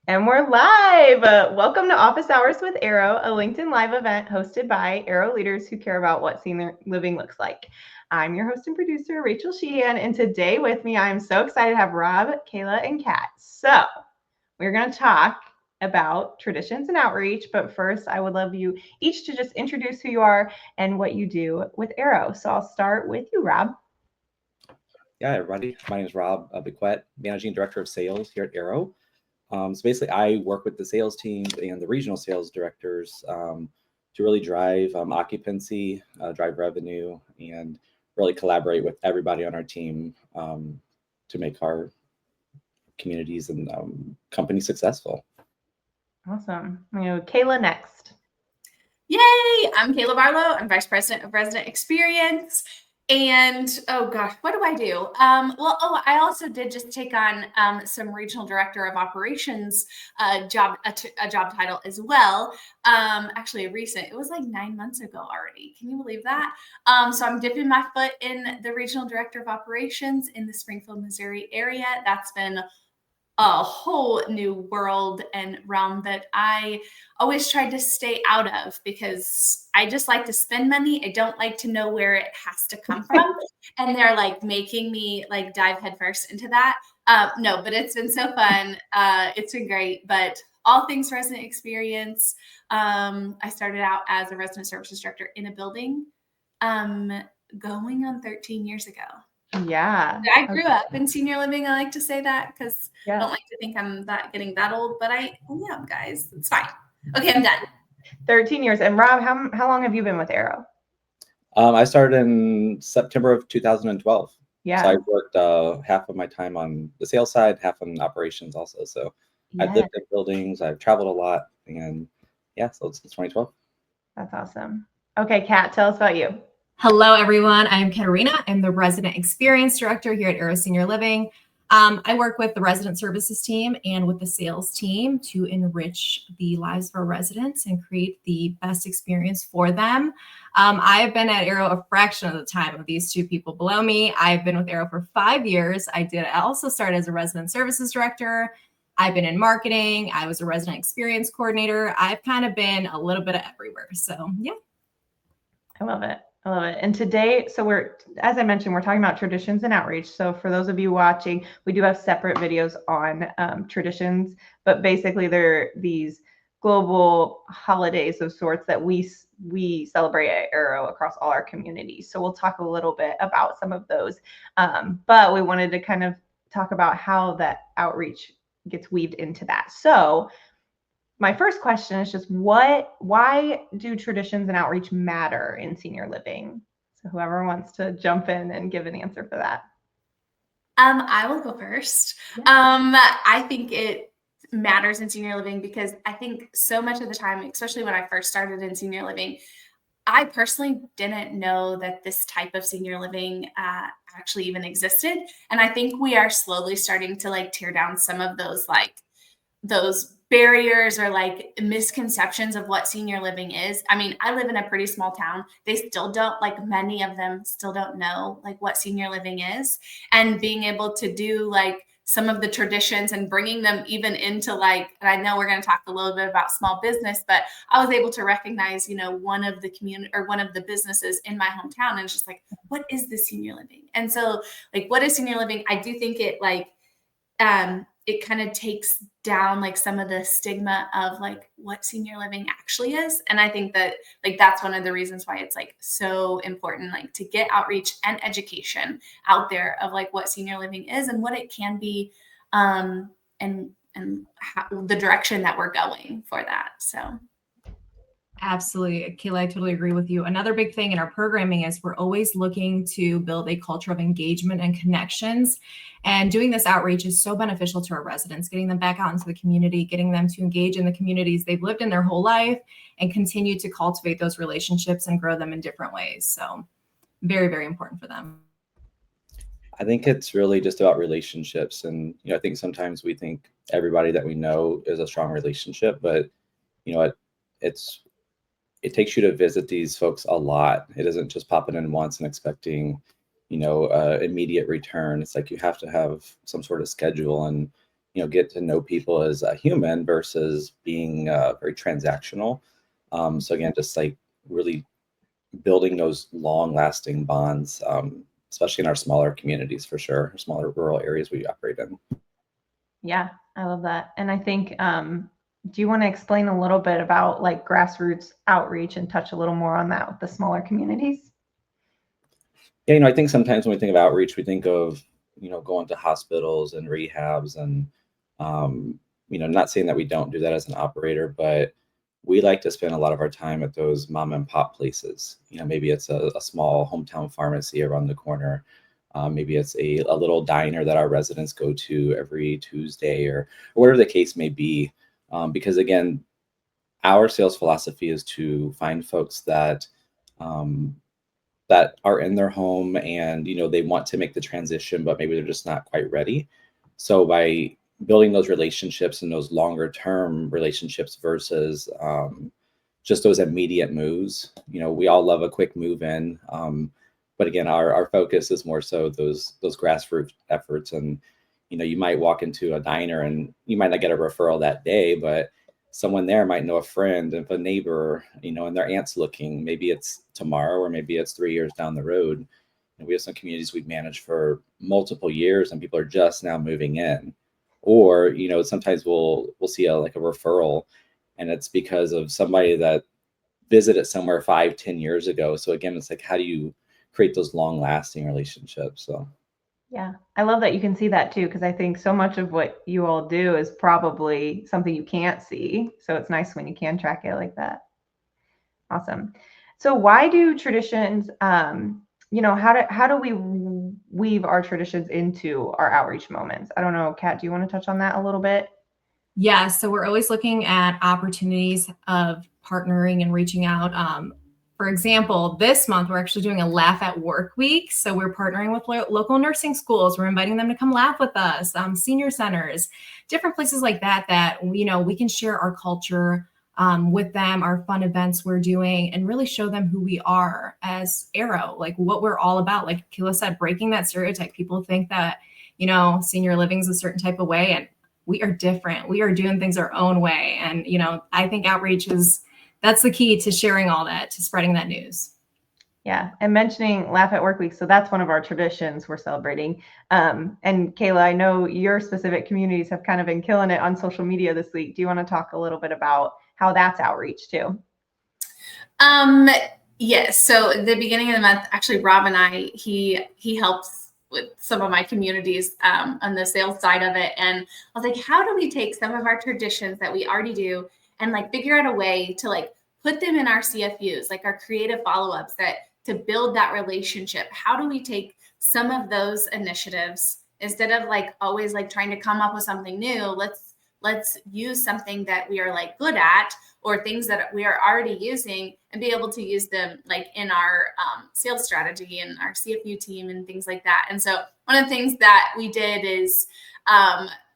And we're live. Welcome to Office Hours with Arrow, a LinkedIn Live event hosted by Arrow leaders who care about what senior living looks like. I'm your host and producer, Rachel Sheehan, and today with me, I'm so excited to have Rob, Kayla, and Kat. So we're going to talk about traditions and outreach, but first, I would love you each to just introduce who you are and what you do with Arrow. So I'll start with you, Rob. Yeah, everybody. My name is Rob Bequette, Managing Director of Sales here at Arrow. So basically, I work with the sales teams and the regional sales directors to really drive occupancy, drive revenue, and really collaborate with everybody on our team to make our communities and companies successful. Awesome. Kayla next. Yay! I'm Kayla Barlow. I'm Vice President of Resident Experience. And oh gosh, what do I do? I also did just take on some Regional Director of Operations job title as well. Actually, it was like 9 months ago already. Can you believe that? So I'm dipping my foot in the Regional Director of Operations in the Springfield, Missouri area. That's been a whole new world and realm that I always tried to stay out of because I just like to spend money. I don't like to know where it has to come from. And they're like making me like dive headfirst into that. No, but it's been so fun. It's been great, but all things resident experience. I started out as a resident services director in a building going on 13 years ago. Yeah. I grew up in senior living. I like to say that because I don't like to think I'm getting that old, but I am, guys. It's fine. Okay, I'm done. 13 years. And Rob, how long have you been with Arrow? I started in September of 2012. Yeah. So I worked half of my time on the sales side, half on operations also. So I've lived in buildings, I've traveled a lot, and so it's 2012. That's awesome. Okay, Kat, tell us about you. Hello, everyone. I'm Katarina. I'm the Resident Experience Director here at Arrow Senior Living. I work with the Resident Services team and with the sales team to enrich the lives of our residents and create the best experience for them. I have been at Arrow a fraction of the time of these two people below me. I've been with Arrow for 5 years. I also started as a Resident Services Director. I've been in marketing. I was a Resident Experience Coordinator. I've kind of been a little bit of everywhere. So, yeah. I love it. And today, as I mentioned, we're talking about traditions and outreach. So for those of you watching, we do have separate videos on traditions, but basically they're these global holidays of sorts that we celebrate at Arrow across all our communities. So we'll talk a little bit about some of those, but we wanted to kind of talk about how that outreach gets weaved into that. So my first question is just why do traditions and outreach matter in senior living? So whoever wants to jump in and give an answer for that. I will go first. I think it matters in senior living because I think so much of the time, especially when I first started in senior living, I personally didn't know that this type of senior living actually even existed. And I think we are slowly starting to like tear down some of those barriers or like misconceptions of what senior living is. I mean, I live in a pretty small town. They still don't, like many of them still don't know like what senior living is, and being able to do like some of the traditions and bringing them even into like, and I know we're going to talk a little bit about small business, but I was able to recognize, one of the community or one of the businesses in my hometown. And it's just like, what is this senior living? And so like, what is senior living? I do think it like, it kind of takes down like some of the stigma of like what senior living actually is. And I think that like, that's one of the reasons why it's like so important, like to get outreach and education out there of like what senior living is and what it can be, and how, the direction that we're going for that. So. Absolutely. Kayla, I totally agree with you. Another big thing in our programming is we're always looking to build a culture of engagement and connections. And doing this outreach is so beneficial to our residents, getting them back out into the community, getting them to engage in the communities they've lived in their whole life and continue to cultivate those relationships and grow them in different ways. So very, very important for them. I think it's really just about relationships. And, I think sometimes we think everybody that we know is a strong relationship, but, it takes you to visit these folks a lot. It isn't just popping in once and expecting, immediate return. It's like you have to have some sort of schedule. And, get to know people as a human versus being very transactional. So again, just like really building those long-lasting bonds, especially in our smaller communities for sure, smaller rural areas we operate in. Yeah, I love that. And I think, do you want to explain a little bit about like grassroots outreach and touch a little more on that with the smaller communities? Yeah, I think sometimes when we think of outreach, we think of, going to hospitals and rehabs and, not saying that we don't do that as an operator, but we like to spend a lot of our time at those mom and pop places. Maybe it's a small hometown pharmacy around the corner. Maybe it's a little diner that our residents go to every Tuesday or whatever the case may be. Because again, our sales philosophy is to find folks that that are in their home and they want to make the transition, but maybe they're just not quite ready. So by building those relationships and those longer term relationships versus just those immediate moves, we all love a quick move in, but again, our focus is more so those grassroots efforts. And you might walk into a diner and you might not get a referral that day, but someone there might know a friend, if a neighbor, and their aunt's looking. Maybe it's tomorrow or maybe it's 3 years down the road. And we have some communities we've managed for multiple years and people are just now moving in. Or, sometimes we'll see a referral and it's because of somebody that visited somewhere 5-10 years ago. So again, it's like, how do you create those long lasting relationships? So yeah, I love that you can see that too, because I think so much of what you all do is probably something you can't see. So it's nice when you can track it like that. Awesome. So why do traditions, how do we weave our traditions into our outreach moments? I don't know, Kat, do you want to touch on that a little bit? Yeah, so we're always looking at opportunities of partnering and reaching out. For example, this month we're actually doing a Laugh at Work week. So we're partnering with local nursing schools. We're inviting them to come laugh with us, senior centers, different places like that we can share our culture with them, our fun events we're doing, and really show them who we are as Arrow, like what we're all about. Like Kayla said, breaking that stereotype. People think that, senior living is a certain type of way, and we are different. We are doing things our own way. And, I think outreach that's the key to sharing all that, to spreading that news. Yeah. And mentioning Laugh at Work Week. So that's one of our traditions we're celebrating. And Kayla, I know your specific communities have kind of been killing it on social media this week. Do you want to talk a little bit about how that's outreach too? Yes. So at the beginning of the month, actually, Rob and he helps with some of my communities on the sales side of it. And I was like, how do we take some of our traditions that we already do and figure out a way to put them in our CFUs, our creative follow-ups, that to build that relationship? How do we take some of those initiatives instead of always trying to come up with something new? Let's use something that we are good at, or things that we are already using, and be able to use them in our sales strategy and our CFU team and things like that. And so one of the things that we did is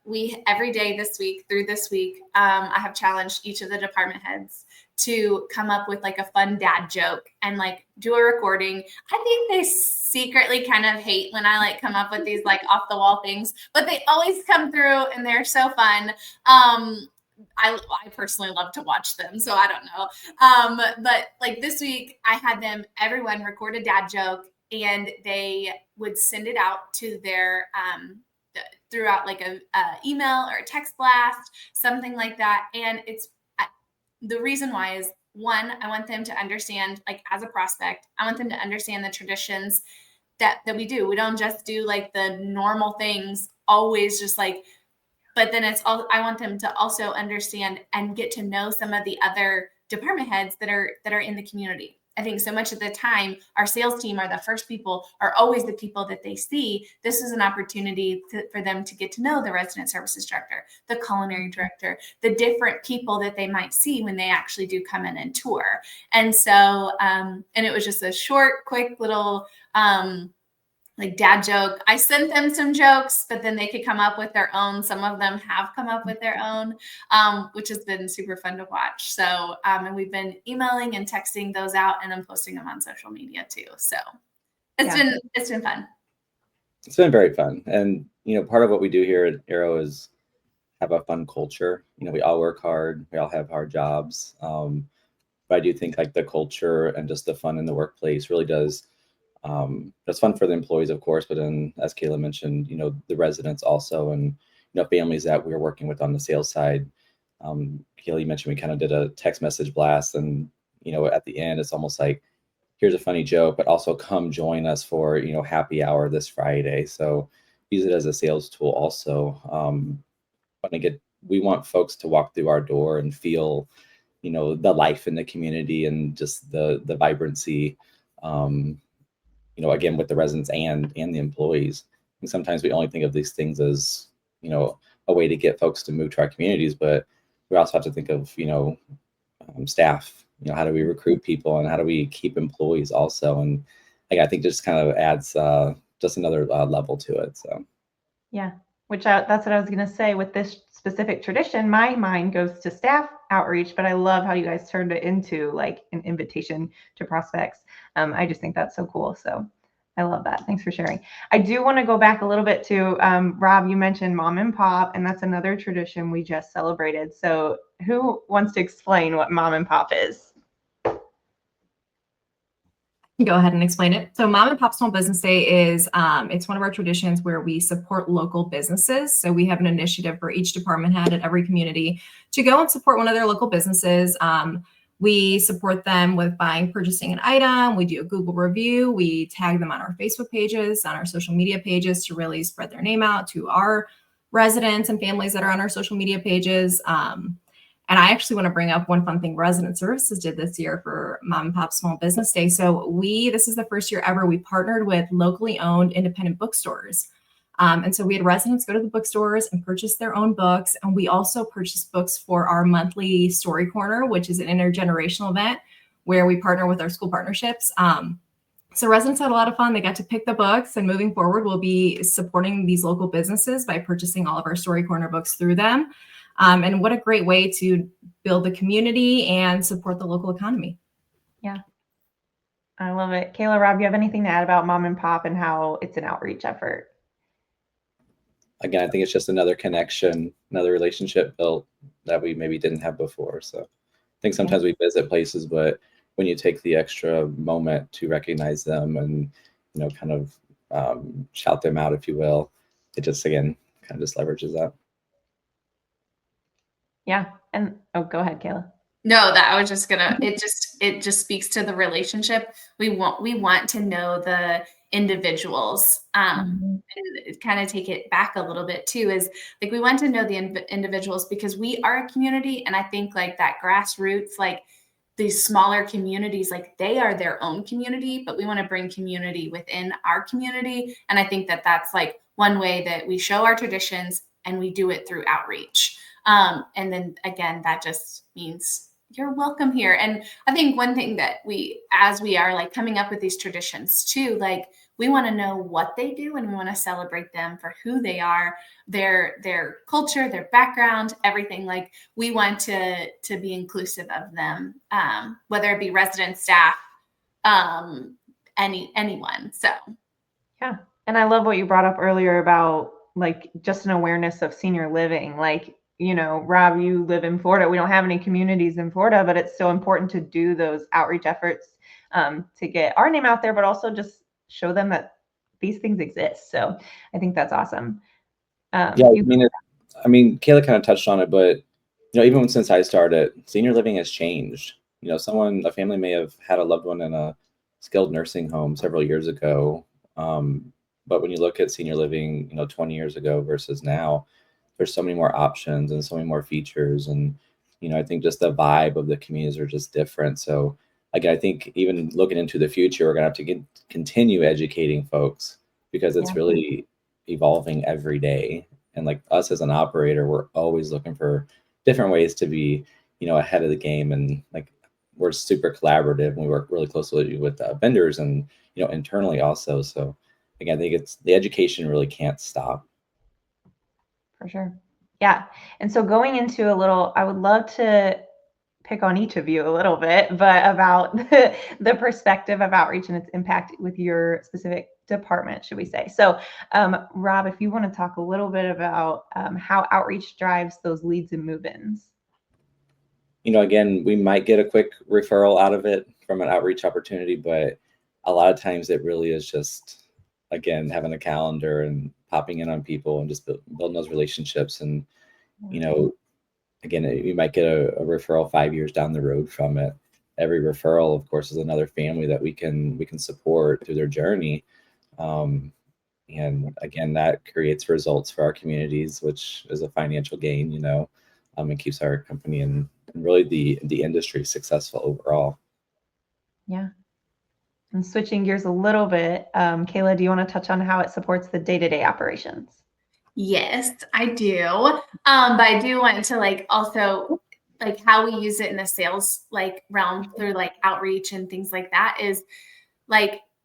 we every day this week through this week, I have challenged each of the department heads to come up with a fun dad joke and do a recording. I think they secretly kind of hate when I come up with these off the wall things, but they always come through and they're so fun. I personally love to watch them, so I don't know. But this week I had everyone record a dad joke, and they would send it out to their throughout a email or a text blast, something like that. And it's the reason why is, one, I want them to understand, as a prospect, I want them to understand the traditions that we do. We don't just do the normal things always, just but then it's all, I want them to also understand and get to know some of the other department heads that are in the community. I think so much of the time, our sales team are the first people, are always the people that they see. This is an opportunity for them to get to know the resident services director, the culinary director, the different people that they might see when they actually do come in and tour. And so, and it was just a short, quick little, dad joke. I sent them some jokes, but then they could come up with their own. Some of them have come up with their own, which has been super fun to watch. So, and we've been emailing and texting those out, and I'm posting them on social media too. So it's been fun. It's been very fun. And, part of what we do here at Arrow is have a fun culture. We all work hard, we all have hard jobs. But I do think like the culture and just the fun in the workplace really does. That's fun for the employees, of course, but then, as Kayla mentioned, the residents also, and families that we're working with on the sales side. Kayla, you mentioned we kind of did a text message blast, and at the end, it's almost like, here's a funny joke, but also come join us for happy hour this Friday. So use it as a sales tool also. We want folks to walk through our door and feel the life in the community and just the vibrancy, again, with the residents and the employees. And sometimes we only think of these things as a way to get folks to move to our communities, but we also have to think of staff. How do we recruit people, and how do we keep employees also? And I think just kind of adds just another level to it. So yeah, that's what I was going to say. With this specific tradition, my mind goes to staff outreach, but I love how you guys turned it into like an invitation to prospects. I just think that's so cool. So I love that. Thanks for sharing. I do want to go back a little bit to Rob. You mentioned Mom and Pop, and that's another tradition we just celebrated. So who wants to explain what Mom and Pop is? Go ahead and explain it. So Mom and Pop Small Business Day is it's one of our traditions where we support local businesses. So we have an initiative for each department head at every community to go and support one of their local businesses. We support them with purchasing an item. We do a Google review. We tag them on our Facebook pages, on our social media pages, to really spread their name out to our residents and families that are on our social media pages. And I actually want to bring up one fun thing Resident Services did this year for Mom and Pop Small Business Day. So this is the first year ever we partnered with locally owned independent bookstores. And so we had residents go to the bookstores and purchase their own books. And we also purchased books for our monthly Story Corner, which is an intergenerational event where we partner with our school partnerships. So residents had a lot of fun. They got to pick the books, and moving forward, we'll be supporting these local businesses by purchasing all of our Story Corner books through them. And what a great way to build the community and support the local economy. Yeah, I love it. Kayla, Rob, you have anything to add about Mom and Pop and how it's an outreach effort? Again, I think it's just another connection, another relationship built that we maybe didn't have before. So I think sometimes we visit places, but when you take the extra moment to recognize them and, kind of shout them out, if you will, it just, again, kind of just leverages that. Yeah. And go ahead, Kayla. No, that I was just gonna, it just speaks to the relationship. We want to know the individuals, and kind of take it back a little bit too, is like, we want to know the individuals because we are a community. And I think like that grassroots, like these smaller communities, like they are their own community, but we want to bring community within our community. And I think that that's like one way that we show our traditions, and we do it through outreach. And then again, that just means you're welcome here. And I think one thing that as we are like coming up with these traditions too, like we want to know what they do, and we want to celebrate them for who they are, their culture, their background, everything. Like we want to be inclusive of them, whether it be resident staff, anyone. So yeah. And I love what you brought up earlier about like just an awareness of senior living. Like, Rob, you live in Florida. We don't have any communities in Florida, but it's still important to do those outreach efforts to get our name out there, but also just show them that these things exist. So I think that's awesome. Yeah, I mean, Kayla kind of touched on it, but even since I started, senior living has changed. A family may have had a loved one in a skilled nursing home several years ago, but when you look at senior living, 20 years ago versus now, there's so many more options and so many more features. And, I think just the vibe of the communities are just different. So again, I think even looking into the future, we're going to have to continue educating folks because it's really evolving every day. And like us as an operator, we're always looking for different ways to be, ahead of the game. And like, we're super collaborative, and we work really closely with vendors and, internally also. So again, I think the education really can't stop. For sure. Yeah. And so going into I would love to pick on each of you a little bit, but about the perspective of outreach and its impact with your specific department, should we say. So Rob, if you want to talk a little bit about how outreach drives those leads and move-ins. Again, we might get a quick referral out of it from an outreach opportunity, but a lot of times it really is just, again, having a calendar and popping in on people and just building those relationships. And, again, you might get a referral 5 years down the road from it. Every referral, of course, is another family that we can support through their journey. And again, that creates results for our communities, which is a financial gain, and keeps our company and really the industry successful overall. Yeah. And switching gears a little bit, Kayla, do you want to touch on how it supports the day-to-day operations? Yes, I do. But I do want to also how we use it in the sales realm through outreach and things like that is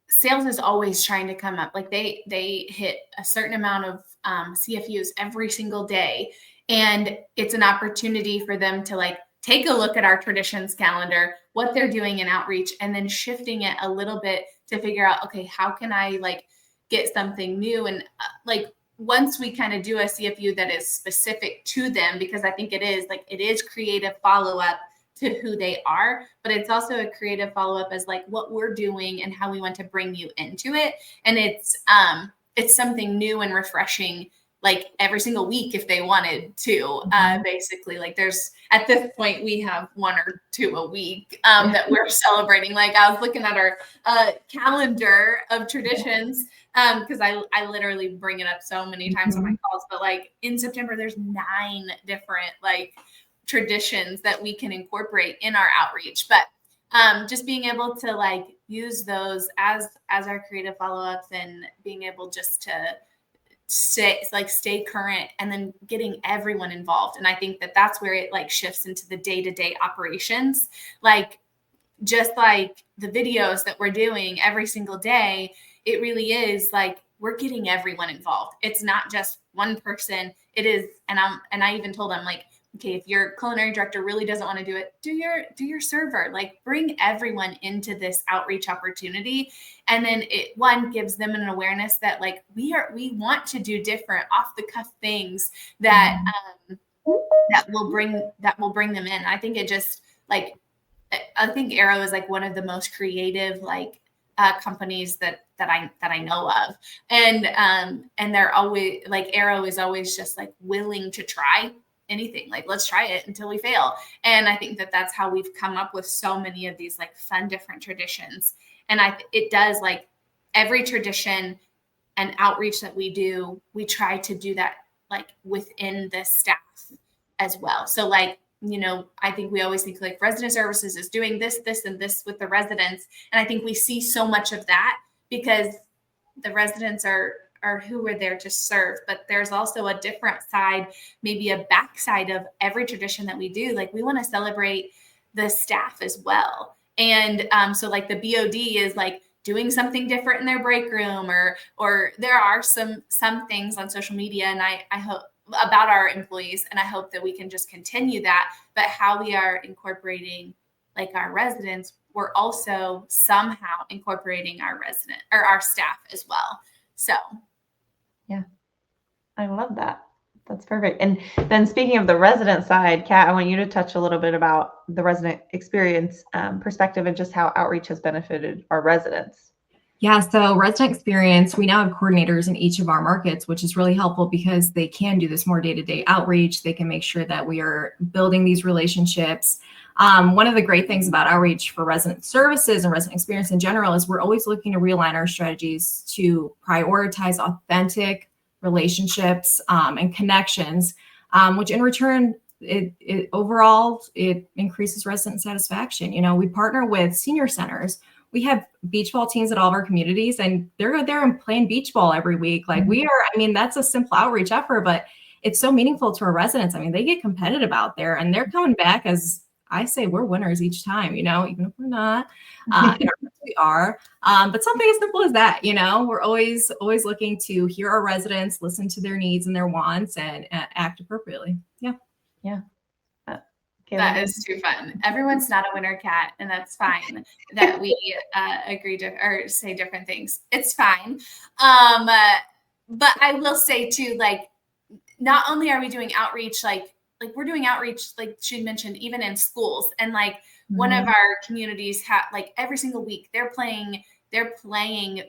sales is always trying to come up. They hit a certain amount of CFUs every single day. And it's an opportunity for them to take a look at our traditions calendar, what they're doing in outreach, and then shifting it a little bit to figure out, okay, how can I get something new? And once we kind of do a CFU that is specific to them, because I think it is creative follow-up to who they are, but it's also a creative follow-up as what we're doing and how we want to bring you into it. And it's something new and refreshing every single week if they wanted to. Basically, there's at this point we have 1 or 2 a week that we're celebrating. I was looking at our calendar of traditions because I literally bring it up so many times on my calls, but in September there's 9 different traditions that we can incorporate in our outreach. But just being able to use those as our creative follow-ups and being able just to stay current and then getting everyone involved. And I think that's where it shifts into the day-to-day operations. Just the videos that we're doing every single day, it really is we're getting everyone involved. It's not just one person. It is. And I even told them okay, if your culinary director really doesn't want to do it, do your server, bring everyone into this outreach opportunity. And then it gives them an awareness that we want to do different off the cuff things that will bring them in. I think it just I think Arrow is one of the most creative companies that I know of. And they're always Arrow is always just willing to try anything. Let's try it until we fail. And I think that's how we've come up with so many of these fun different traditions. And it does every tradition and outreach that we do, we try to do that within the staff as well. So I think we always think resident services is doing this, and this with the residents. And I think we see so much of that because the residents are who we're there to serve, but there's also a different side, maybe a backside of every tradition that we do. We want to celebrate the staff as well. And so the BOD is doing something different in their break room, or there are some things on social media, and I hope about our employees, and I hope that we can just continue that. But how we are incorporating our residents, we're also somehow incorporating our resident or our staff as well. So yeah, I love that. That's perfect. And then speaking of the resident side, Kat, I want you to touch a little bit about the resident experience perspective and just how outreach has benefited our residents. Yeah, so resident experience, we now have coordinators in each of our markets, which is really helpful because they can do this more day-to-day outreach. They can make sure that we are building these relationships. One of the great things about outreach for resident services and resident experience in general is we're always looking to realign our strategies to prioritize authentic relationships and connections, which in return, it overall increases resident satisfaction. We partner with senior centers. We have beach ball teams at all of our communities, and they're there and playing beach ball every week. That's a simple outreach effort, but it's so meaningful to our residents. They get competitive out there, and they're coming back as I say, we're winners each time, even if we're not, we are. But something as simple as that, we're always looking to hear our residents, listen to their needs and their wants, and act appropriately. Yeah. Yeah. That is too fun. Everyone's not a winner, Kat, and that's fine that we agree to or say different things. It's fine. But I will say too, like, not only are we doing outreach, like we're doing outreach, like she mentioned, even in schools. And like one of our communities like every single week they're playing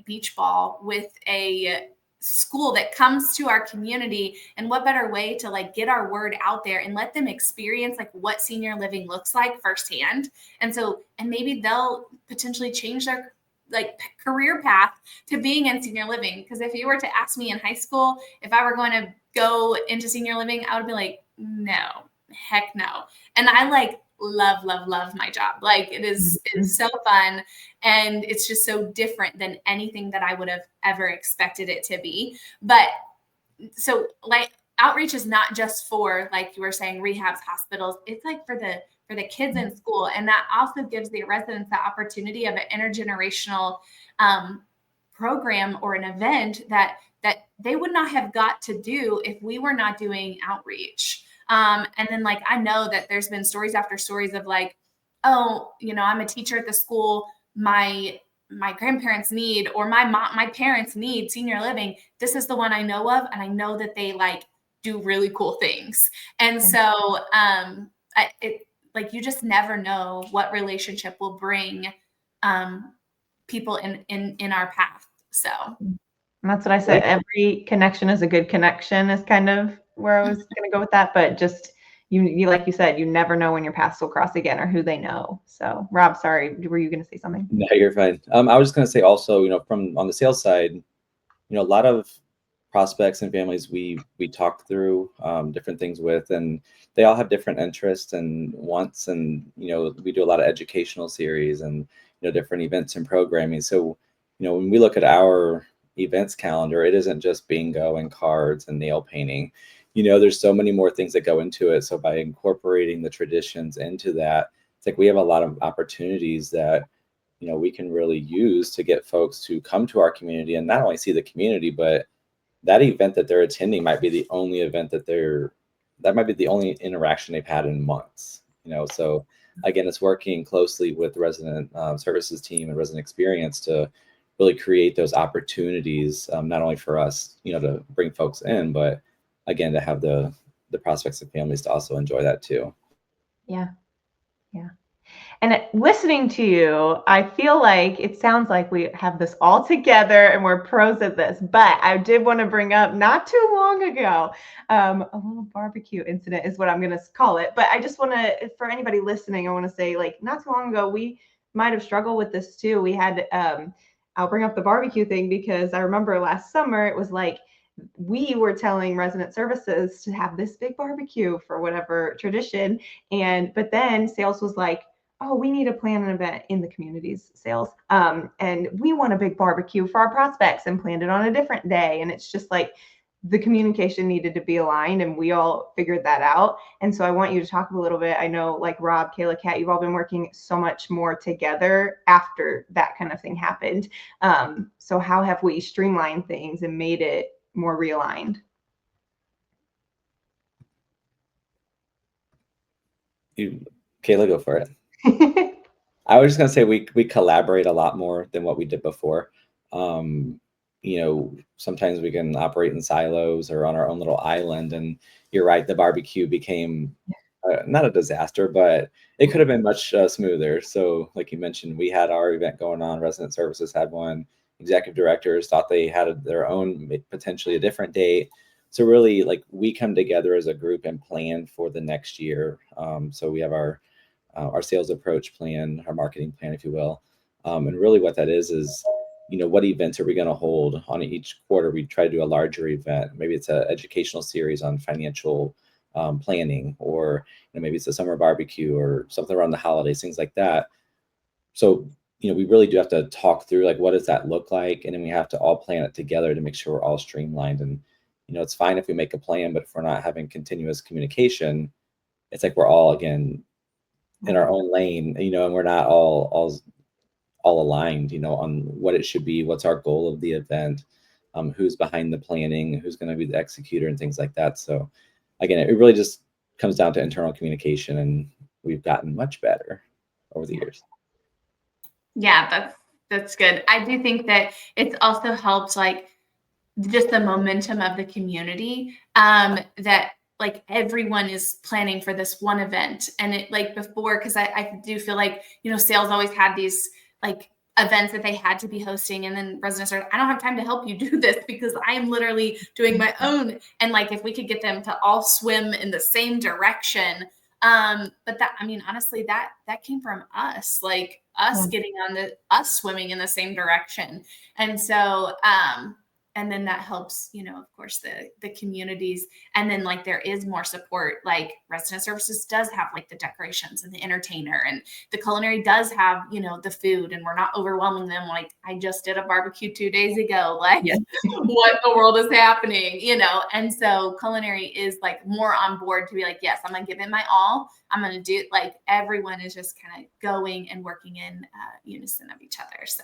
beach ball with a school that comes to our community. And what better way to like get our word out there and let them experience like what senior living looks like firsthand. And maybe they'll potentially change their like career path to being in senior living. Because if you were to ask me in high school if I were going to go into senior living, I would be like, no, heck no. And I like love my job. Like it's so fun. And it's just so different than anything that I would have ever expected it to be. But so like outreach is not just for, like you were saying, rehabs, hospitals. It's like for the kids in school. And that also gives the residents the opportunity of an intergenerational program or an event that they would not have got to do if we were not doing outreach. And then like, I know that there's been stories after stories of like, oh, I'm a teacher at the school. My grandparents need, or my parents need senior living. This is the one I know of. And I know that they like do really cool things. And so like, you just never know what relationship will bring people in our path. So. And that's what I said. Every connection is a good connection is kind of where I was going to go with that. But just you like you said, you never know when your paths will cross again or who they know. So Rob, sorry, were you going to say something? No, you're fine. I was just going to say also, from on the sales side, a lot of prospects and families we talk through different things with, and they all have different interests and wants. And, we do a lot of educational series and, different events and programming. So, when we look at our events calendar, it isn't just bingo and cards and nail painting. There's so many more things that go into it. So by incorporating the traditions into that, it's like we have a lot of opportunities that we can really use to get folks to come to our community and not only see the community, but that event that they're attending might be the only event that might be the only interaction they've had in months. So again, it's working closely with resident services team and resident experience to really create those opportunities, not only for us, to bring folks in, but again, to have the prospects of families to also enjoy that too. Yeah. And listening to you, I feel like it sounds like we have this all together and we're pros at this. But I did want to bring up not too long ago, a little barbecue incident is what I'm going to call it. But I just want to, for anybody listening, I want to say, like, not too long ago, we might have struggled with this too. We had, I'll bring up the barbecue thing because I remember last summer, it was like, we were telling resident services to have this big barbecue for whatever tradition. But then sales was like, oh, we need to plan an event in the community's sales. And we want a big barbecue for our prospects and planned it on a different day. And it's just like the communication needed to be aligned and we all figured that out. And so I want you to talk a little bit. I know like Rob, Kayla, Kat, you've all been working so much more together after that kind of thing happened. So how have we streamlined things and made it more realigned? Kayla, go for it. I was just going to say we collaborate a lot more than what we did before. Sometimes we can operate in silos or on our own little island. And you're right, the barbecue became not a disaster, but it could have been much smoother. So like you mentioned, we had our event going on, resident services had one, executive directors thought they had their own, potentially a different date. So really, like, we come together as a group and plan for the next year. So we have our sales approach plan, our marketing plan, if you will. And really what that is, what events are we going to hold on each quarter? We try to do a larger event. Maybe it's an educational series on financial planning, or maybe it's a summer barbecue or something around the holidays, things like that. So, we really do have to talk through, like, what does that look like? And then we have to all plan it together to make sure we're all streamlined. And, it's fine if we make a plan, but if we're not having continuous communication, it's like we're all, again, in our own lane, and we're not all aligned, on what it should be, what's our goal of the event, who's behind the planning, who's going to be the executor and things like that. So again, it really just comes down to internal communication and we've gotten much better over the years. Yeah, that's good. I do think that it's also helped like just the momentum of the community, that like everyone is planning for this one event. And it like before, because I do feel like, sales always had these like events that they had to be hosting, and then residents are, I don't have time to help you do this because I am literally doing my own. And like if we could get them to all swim in the same direction, but that, I mean, honestly, that came from us, like us getting on us swimming in the same direction. And so and then that helps, of course, the communities. And then like there is more support, like resident services does have like the decorations and the entertainer, and the culinary does have, the food, and we're not overwhelming them. Like I just did a barbecue 2 days ago, like what the world is happening, And so culinary is like more on board to be like, yes, I'm going to give it my all. I'm going to do, like, everyone is just kind of going and working in unison of each other. So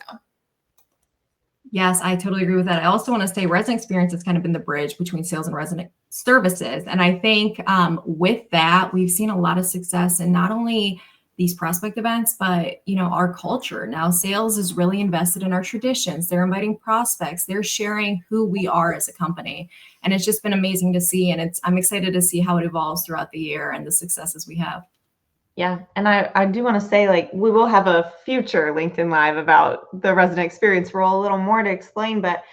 yes, I totally agree with that. I also want to say resident experience has kind of been the bridge between sales and resident services. And I think with that, we've seen a lot of success in not only these prospect events, but, our culture. Now, sales is really invested in our traditions. They're inviting prospects. They're sharing who we are as a company. And it's just been amazing to see. And I'm excited to see how it evolves throughout the year and the successes we have. Yeah. And I do want to say, like, we will have a future LinkedIn Live about the resident experience role, a little more to explain. But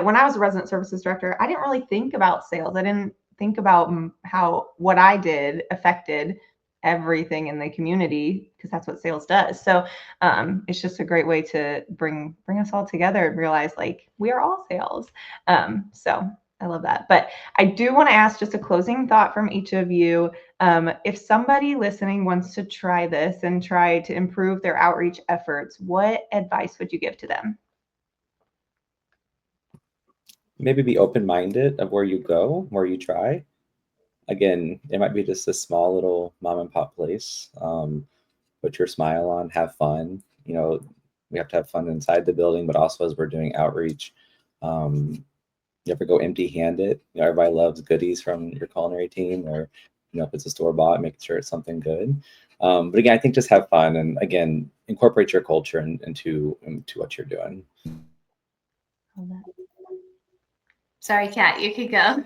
when I was a resident services director, I didn't really think about sales. I didn't think about how what I did affected everything in the community, because that's what sales does. So it's just a great way to bring us all together and realize, like, we are all sales. So I love that. But I do want to ask just a closing thought from each of you. If somebody listening wants to try this and try to improve their outreach efforts, what advice would you give to them? Maybe be open-minded of where you go, where you try. Again, it might be just a small little mom and pop place. Put your smile on, have fun. We have to have fun inside the building, but also as we're doing outreach, you ever go empty-handed? Everybody loves goodies from your culinary team, or if it's a store-bought, making sure it's something good. But again, I think just have fun, and again, incorporate your culture into what you're doing. Sorry, Kat, you could go.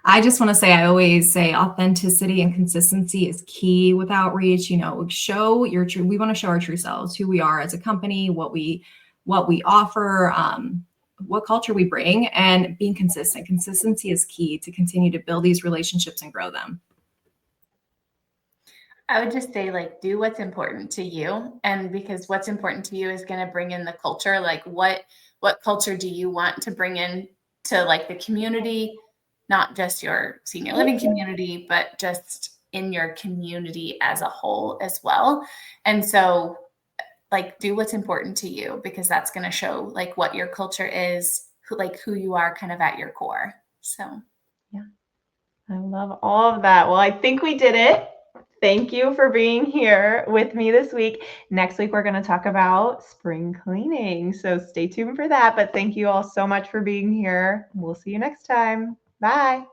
I just want to say, I always say authenticity and consistency is key with outreach. Show your true. We want to show our true selves, who we are as a company, what we offer, what culture we bring, and being consistent. Consistency is key to continue to build these relationships and grow them. I would just say, like, do what's important to you. And because what's important to you is going to bring in the culture. Like what culture do you want to bring in to like the community, not just your senior living community, but just in your community as a whole as well. And so like do what's important to you, because that's going to show like what your culture is, who you are kind of at your core. So yeah, I love all of that. Well, I think we did it. Thank you for being here with me this week. Next week, we're going to talk about spring cleaning. So stay tuned for that. But thank you all so much for being here. We'll see you next time. Bye.